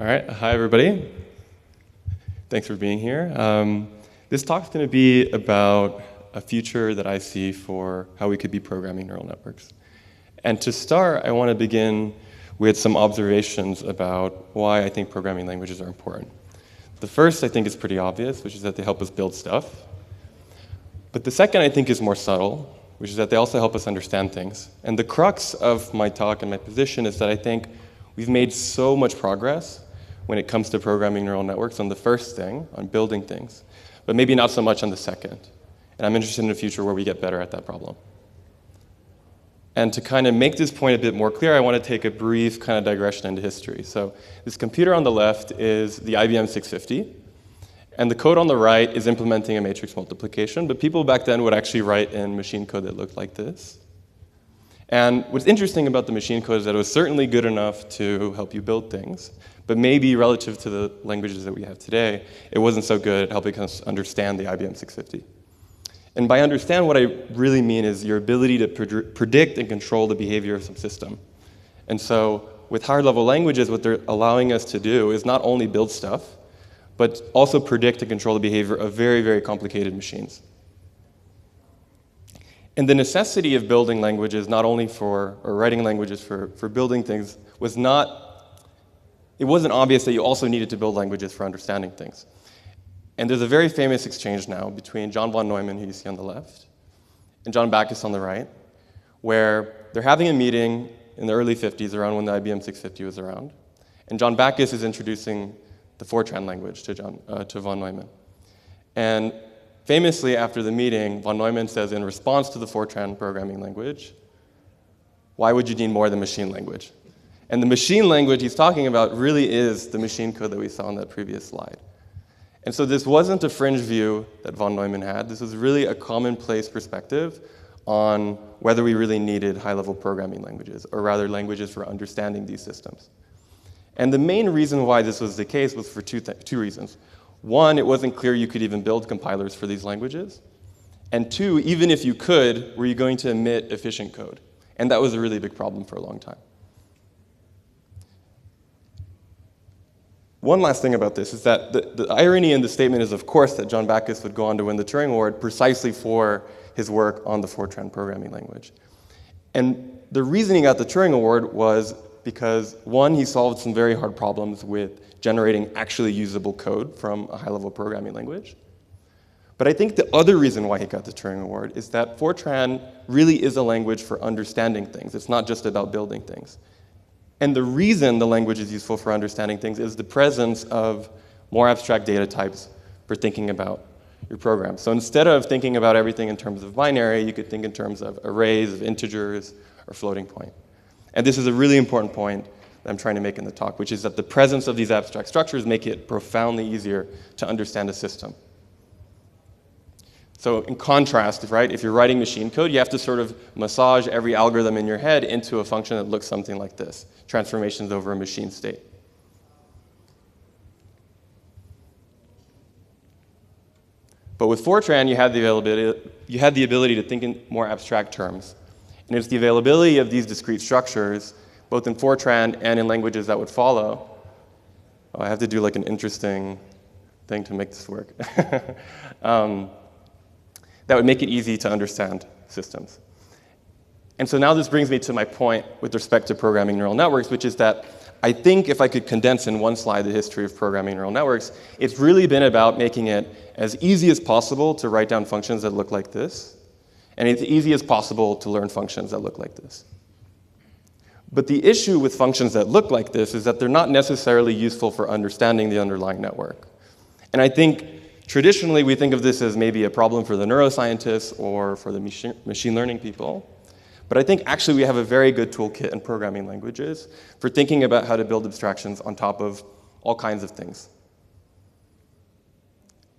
All right, hi everybody. Thanks for being here. This talk's going to be about a future that I see for how we could be programming neural networks. And to start, I want to begin with some observations about why I think programming languages are important. The first, I think, is pretty obvious, which is that they help us build stuff. But the second, I think, is more subtle, which is that they also help us understand things. And the crux of my talk and my position is that I think we've made so much progress when it comes to programming neural networks on the first thing, on building things, but maybe not so much on the second. And I'm interested in a future where we get better at that problem. And to kind of make this point a bit more clear, I want to take a brief kind of digression into history. So this computer on the left is the IBM 650, and the code on the right is implementing a matrix multiplication, but people back then would actually write in machine code that looked like this. And what's interesting about the machine code is that it was certainly good enough to help you build things, but maybe relative to the languages that we have today, it wasn't so good at helping us understand the IBM 650. And by understand, what I really mean is your ability to predict and control the behavior of some system. And so with higher level languages, what they're allowing us to do is not only build stuff, but also predict and control the behavior of very, very complicated machines. And the necessity of building languages, not only or writing languages for building things, it wasn't obvious that you also needed to build languages for understanding things. And there's a very famous exchange now between John von Neumann, who you see on the left, and John Backus on the right, where they're having a meeting in the early 50s, around when the IBM 650 was around. And John Backus is introducing the Fortran language to von Neumann. And famously, after the meeting, von Neumann says, in response to the Fortran programming language, why would you need more than machine language? And the machine language he's talking about really is the machine code that we saw on that previous slide. And so this wasn't a fringe view that von Neumann had. This was really a commonplace perspective on whether we really needed high-level programming languages, or rather languages for understanding these systems. And the main reason why this was the case was for two reasons. One, it wasn't clear you could even build compilers for these languages. And two, even if you could, were you going to emit efficient code? And that was a really big problem for a long time. One last thing about this is that the irony in the statement is, of course, that John Backus would go on to win the Turing Award precisely for his work on the Fortran programming language. And the reason he got the Turing Award was because, one, he solved some very hard problems with generating actually usable code from a high-level programming language. But I think the other reason why he got the Turing Award is that Fortran really is a language for understanding things. It's not just about building things. And the reason the language is useful for understanding things is the presence of more abstract data types for thinking about your program. So instead of thinking about everything in terms of binary, you could think in terms of arrays of integers or floating point. And this is a really important point that I'm trying to make in the talk, which is that the presence of these abstract structures make it profoundly easier to understand a system. So in contrast, right, if you're writing machine code, you have to sort of massage every algorithm in your head into a function that looks something like this, transformations over a machine state. But with Fortran, you had the ability to think in more abstract terms. And it's the availability of these discrete structures, both in Fortran and in languages that would follow. Oh, I have to do like an interesting thing to make this work. That would make it easy to understand systems. And so now this brings me to my point with respect to programming neural networks, which is that I think if I could condense in one slide the history of programming neural networks, it's really been about making it as easy as possible to write down functions that look like this, and as easy as possible to learn functions that look like this. But the issue with functions that look like this is that they're not necessarily useful for understanding the underlying network. And I think traditionally we think of this as maybe a problem for the neuroscientists or for the machine learning people. But I think actually we have a very good toolkit in programming languages for thinking about how to build abstractions on top of all kinds of things.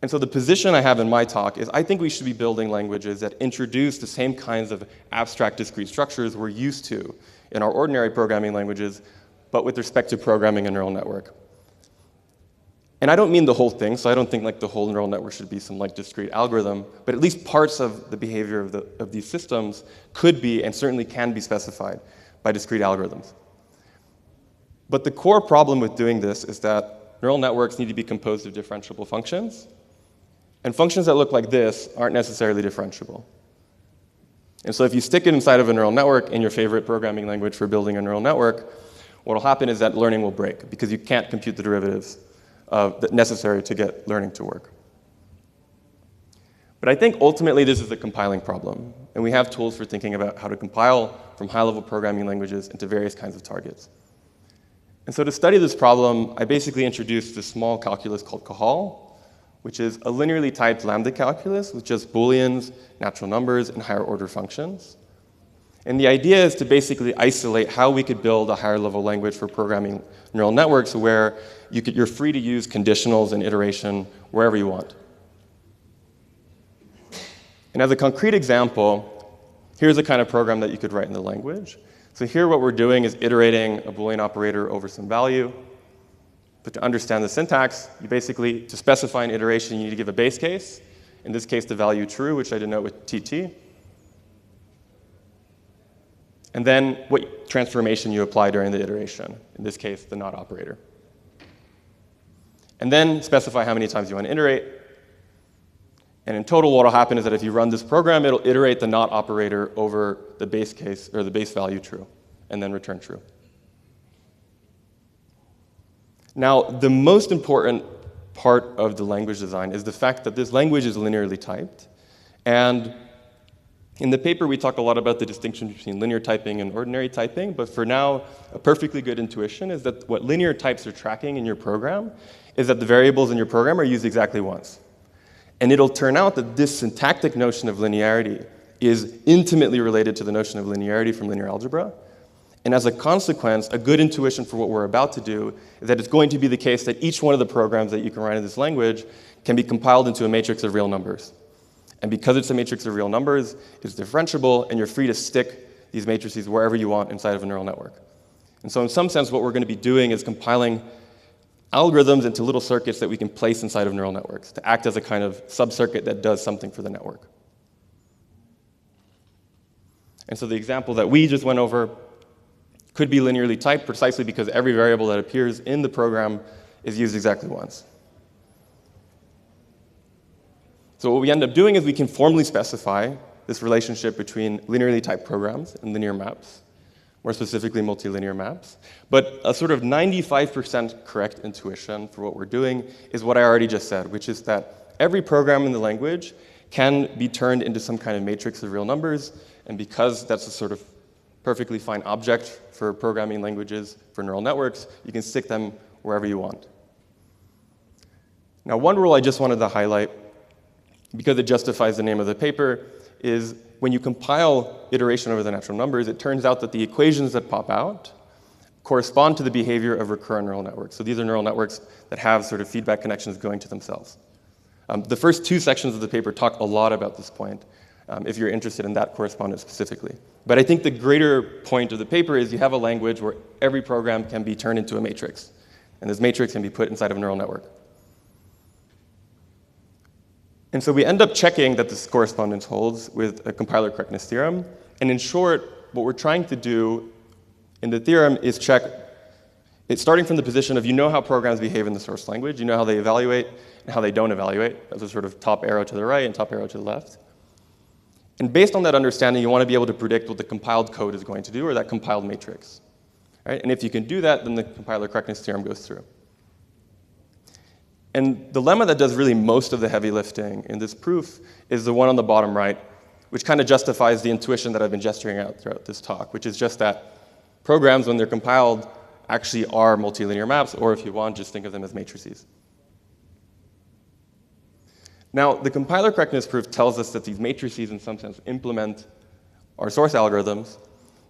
And so the position I have in my talk is I think we should be building languages that introduce the same kinds of abstract discrete structures we're used to in our ordinary programming languages, but with respect to programming a neural network. And I don't mean the whole thing, so I don't think like the whole neural network should be some like discrete algorithm, but at least parts of the behavior of these systems could be and certainly can be specified by discrete algorithms. But the core problem with doing this is that neural networks need to be composed of differentiable functions. And functions that look like this aren't necessarily differentiable. And so if you stick it inside of a neural network in your favorite programming language for building a neural network, what will happen is that learning will break because you can't compute the derivatives necessary to get learning to work. But I think ultimately this is a compiling problem. And we have tools for thinking about how to compile from high-level programming languages into various kinds of targets. And so to study this problem, I basically introduced this small calculus called Cajal, which is a linearly typed lambda calculus with just Booleans, natural numbers, and higher order functions. And the idea is to basically isolate how we could build a higher level language for programming neural networks where you're free to use conditionals and iteration wherever you want. And as a concrete example, here's a kind of program that you could write in the language. So here what we're doing is iterating a Boolean operator over some value. But to understand the syntax, you basically, to specify an iteration, you need to give a base case. In this case, the value true, which I denote with TT. And then what transformation you apply during the iteration. In this case, the not operator. And then specify how many times you want to iterate. And in total, what will happen is that if you run this program, it'll iterate the not operator over the base case, or the base value true, and then return true. Now, the most important part of the language design is the fact that this language is linearly typed. And in the paper, we talk a lot about the distinction between linear typing and ordinary typing. But for now, a perfectly good intuition is that what linear types are tracking in your program is that the variables in your program are used exactly once. And it'll turn out that this syntactic notion of linearity is intimately related to the notion of linearity from linear algebra. And as a consequence, a good intuition for what we're about to do is that it's going to be the case that each one of the programs that you can write in this language can be compiled into a matrix of real numbers. And because it's a matrix of real numbers, it's differentiable, and you're free to stick these matrices wherever you want inside of a neural network. And so in some sense, what we're going to be doing is compiling algorithms into little circuits that we can place inside of neural networks to act as a kind of sub-circuit that does something for the network. And so the example that we just went over could be linearly typed precisely because every variable that appears in the program is used exactly once. So what we end up doing is we can formally specify this relationship between linearly typed programs and linear maps, more specifically multilinear maps. But a sort of 95% correct intuition for what we're doing is what I already just said, which is that every program in the language can be turned into some kind of matrix of real numbers, and because that's a sort of perfectly fine object for programming languages for neural networks, you can stick them wherever you want. Now, one rule I just wanted to highlight, because it justifies the name of the paper, is when you compile iteration over the natural numbers, it turns out that the equations that pop out correspond to the behavior of recurrent neural networks. So these are neural networks that have sort of feedback connections going to themselves. The first two sections of the paper talk a lot about this point, if you're interested in that correspondence specifically. But I think the greater point of the paper is you have a language where every program can be turned into a matrix, and this matrix can be put inside of a neural network. And so we end up checking that this correspondence holds with a compiler correctness theorem. And in short, what we're trying to do in the theorem is check, it's starting from the position of you know how programs behave in the source language, you know how they evaluate and how they don't evaluate. That's a sort of top arrow to the right and top arrow to the left. And based on that understanding, you want to be able to predict what the compiled code is going to do, or that compiled matrix. Right? And if you can do that, then the compiler correctness theorem goes through. And the lemma that does really most of the heavy lifting in this proof is the one on the bottom right, which kind of justifies the intuition that I've been gesturing out throughout this talk, which is just that programs, when they're compiled, actually are multilinear maps, or if you want, just think of them as matrices. Now, the compiler correctness proof tells us that these matrices, in some sense, implement our source algorithms.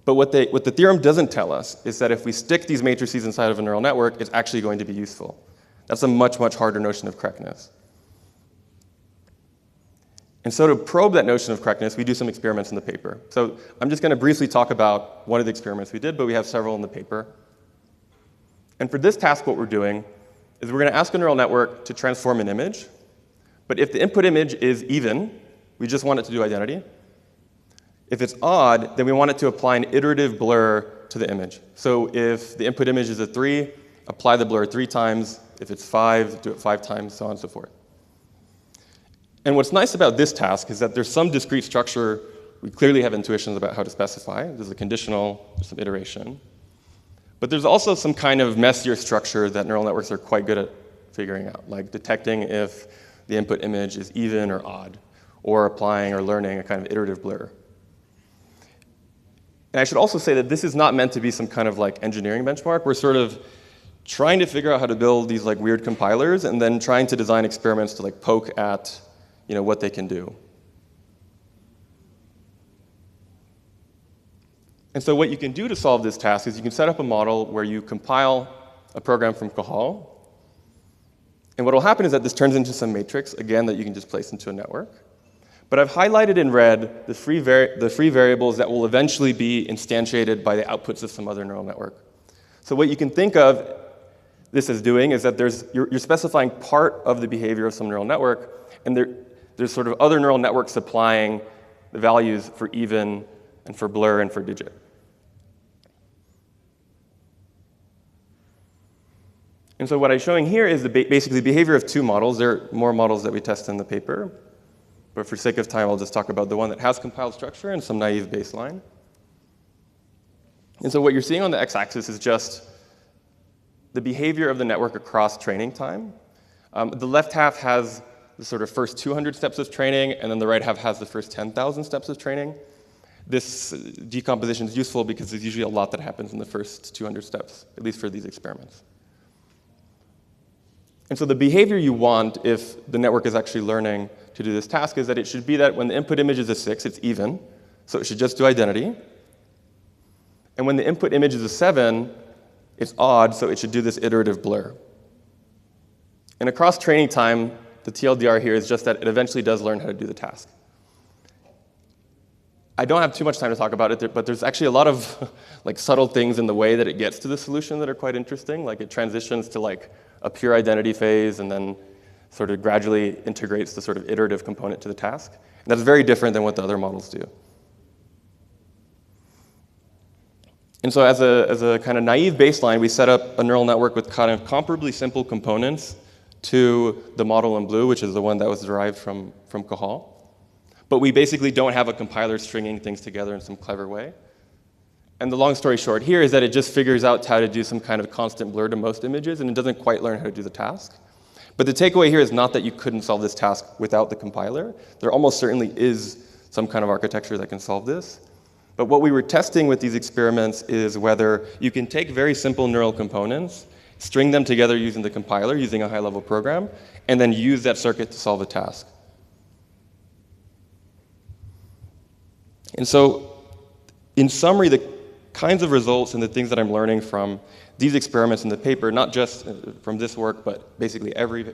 But what the theorem doesn't tell us is that if we stick these matrices inside of a neural network, it's actually going to be useful. That's a much, much harder notion of correctness. And so to probe that notion of correctness, we do some experiments in the paper. So I'm just going to briefly talk about one of the experiments we did, but we have several in the paper. And for this task, what we're doing is we're going to ask a neural network to transform an image. But if the input image is even, we just want it to do identity. If it's odd, then we want it to apply an iterative blur to the image. So if the input image is a 3, apply the blur 3 times. If it's 5, do it 5 times, so on and so forth. And what's nice about this task is that there's some discrete structure. We clearly have intuitions about how to specify. There's a conditional, there's some iteration. But there's also some kind of messier structure that neural networks are quite good at figuring out, like detecting if the input image is even or odd, or applying or learning a kind of iterative blur. And I should also say that this is not meant to be some kind of like engineering benchmark. We're sort of trying to figure out how to build these like weird compilers and then trying to design experiments to like poke at what they can do. And so what you can do to solve this task is you can set up a model where you compile a program from Cajal. And what will happen is that this turns into some matrix, again, that you can just place into a network. But I've highlighted in red the free variables that will eventually be instantiated by the outputs of some other neural network. So what you can think of this as doing is that you're specifying part of the behavior of some neural network, and there's sort of other neural networks supplying the values for even and for blur and for digit. And so what I'm showing here is basically the behavior of 2 models. There are more models that we test in the paper. But for sake of time, I'll just talk about the one that has compiled structure and some naive baseline. And so what you're seeing on the x-axis is just the behavior of the network across training time. The left half has the sort of first 200 steps of training, and then the right half has the first 10,000 steps of training. This decomposition is useful because there's usually a lot that happens in the first 200 steps, at least for these experiments. And so the behavior you want if the network is actually learning to do this task is that it should be that when the input image is a 6, it's even, so it should just do identity. And when the input image is a 7, it's odd, so it should do this iterative blur. And across training time, the TLDR here is just that it eventually does learn how to do the task. I don't have too much time to talk about it, but there's actually a lot of like subtle things in the way that it gets to the solution that are quite interesting. Like it transitions to like a pure identity phase and then sort of gradually integrates the sort of iterative component to the task. And that's very different than what the other models do. And so as a kind of naive baseline, we set up a neural network with kind of comparably simple components to the model in blue, which is the one that was derived from Cajal. But we basically don't have a compiler stringing things together in some clever way. And the long story short here is that it just figures out how to do some kind of constant blur to most images, and it doesn't quite learn how to do the task. But the takeaway here is not that you couldn't solve this task without the compiler. There almost certainly is some kind of architecture that can solve this. But what we were testing with these experiments is whether you can take very simple neural components, string them together using the compiler, using a high-level program, and then use that circuit to solve a task. And so, in summary, the kinds of results and the things that I'm learning from these experiments in the paper, not just from this work, but basically every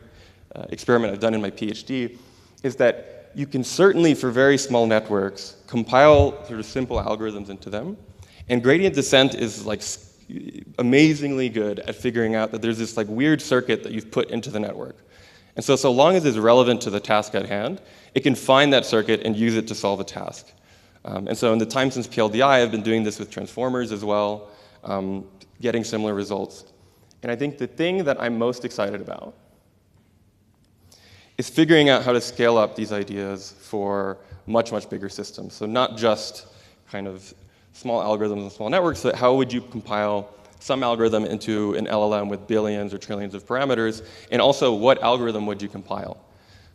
experiment I've done in my PhD, is that you can certainly, for very small networks, compile sort of simple algorithms into them. And gradient descent is like amazingly good at figuring out that there's this like weird circuit that you've put into the network. And so long as it's relevant to the task at hand, it can find that circuit and use it to solve a task. And so in the time since PLDI, I've been doing this with transformers as well, getting similar results. And I think the thing that I'm most excited about is figuring out how to scale up these ideas for much, much bigger systems. So not just kind of small algorithms and small networks, but how would you compile some algorithm into an LLM with billions or trillions of parameters, and also what algorithm would you compile?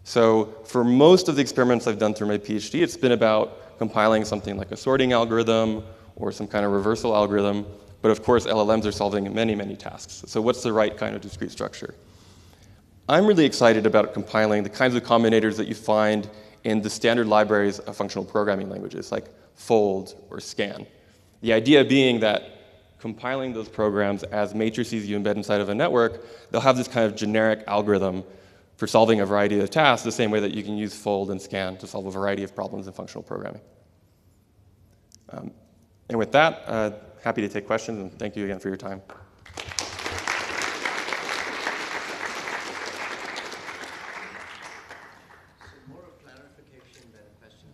So for most of the experiments I've done through my PhD, it's been about compiling something like a sorting algorithm or some kind of reversal algorithm. But of course, LLMs are solving many, many tasks. So what's the right kind of discrete structure? I'm really excited about compiling the kinds of combinators that you find in the standard libraries of functional programming languages, like fold or scan. The idea being that compiling those programs as matrices you embed inside of a network, they'll have this kind of generic algorithm for solving a variety of tasks, the same way that you can use fold and scan to solve a variety of problems in functional programming. And with that, happy to take questions, and thank you again for your time. More of clarification than a question.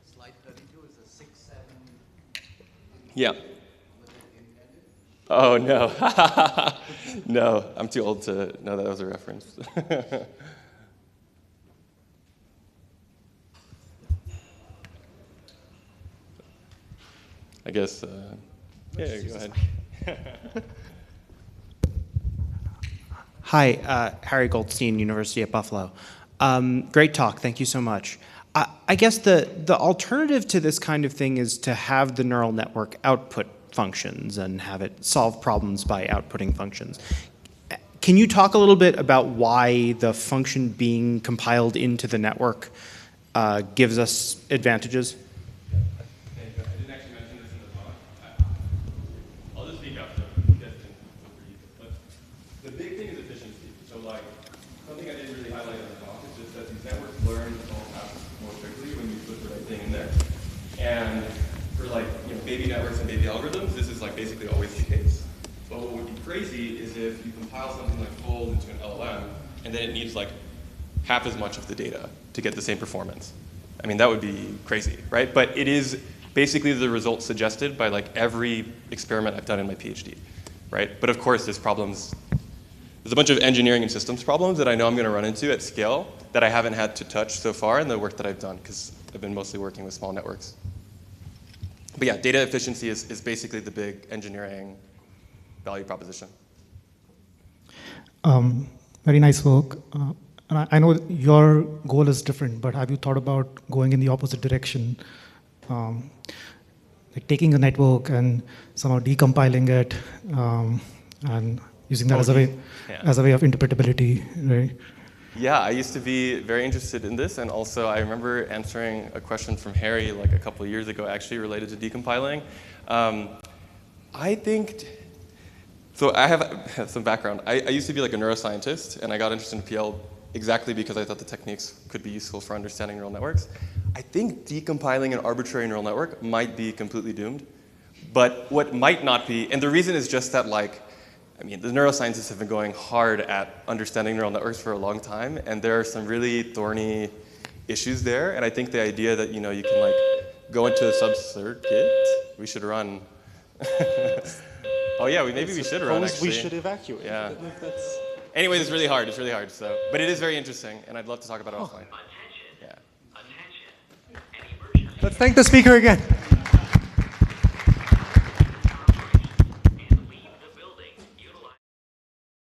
Slide 32 is a 6, 7. Yeah. In Oh, no. No, I'm too old to know that was a reference. I guess, yeah, go ahead. Hi, Harry Goldstein, University at Buffalo. Great talk, thank you so much. I guess the alternative to this kind of thing is to have the neural network output functions and have it solve problems by outputting functions. Can you talk a little bit about why the function being compiled into the network gives us advantages? And for baby networks and baby algorithms, this is basically always the case. But what would be crazy is if you compile something like Fold into an LLM, and then it needs half as much of the data to get the same performance. I mean, that would be crazy, right? But it is basically the result suggested by every experiment I've done in my PhD, right? But of course, there's a bunch of engineering and systems problems that I know I'm going to run into at scale that I haven't had to touch so far in the work that I've done, because I've been mostly working with small networks. But yeah, data efficiency is basically the big engineering value proposition. Very nice work. And I know your goal is different, but have you thought about going in the opposite direction? Taking a network and somehow decompiling it and using that as a way of interpretability, right? Yeah, I used to be very interested in this, and also I remember answering a question from Harry a couple of years ago, actually related to decompiling. I think, so I have some background. I used to be a neuroscientist, and I got interested in PL exactly because I thought the techniques could be useful for understanding neural networks. I think decompiling an arbitrary neural network might be completely doomed, but what might not be, and the reason is just that the neuroscientists have been going hard at understanding neural networks for a long time, and there are some really thorny issues there. And I think the idea that you can go into a subcircuit, we should run. Oh yeah, maybe we should run. Actually, we should evacuate. Yeah. Anyway, it's really hard. It's really hard. So, but it is very interesting, and I'd love to talk about it offline. Yeah. Let's thank the speaker again.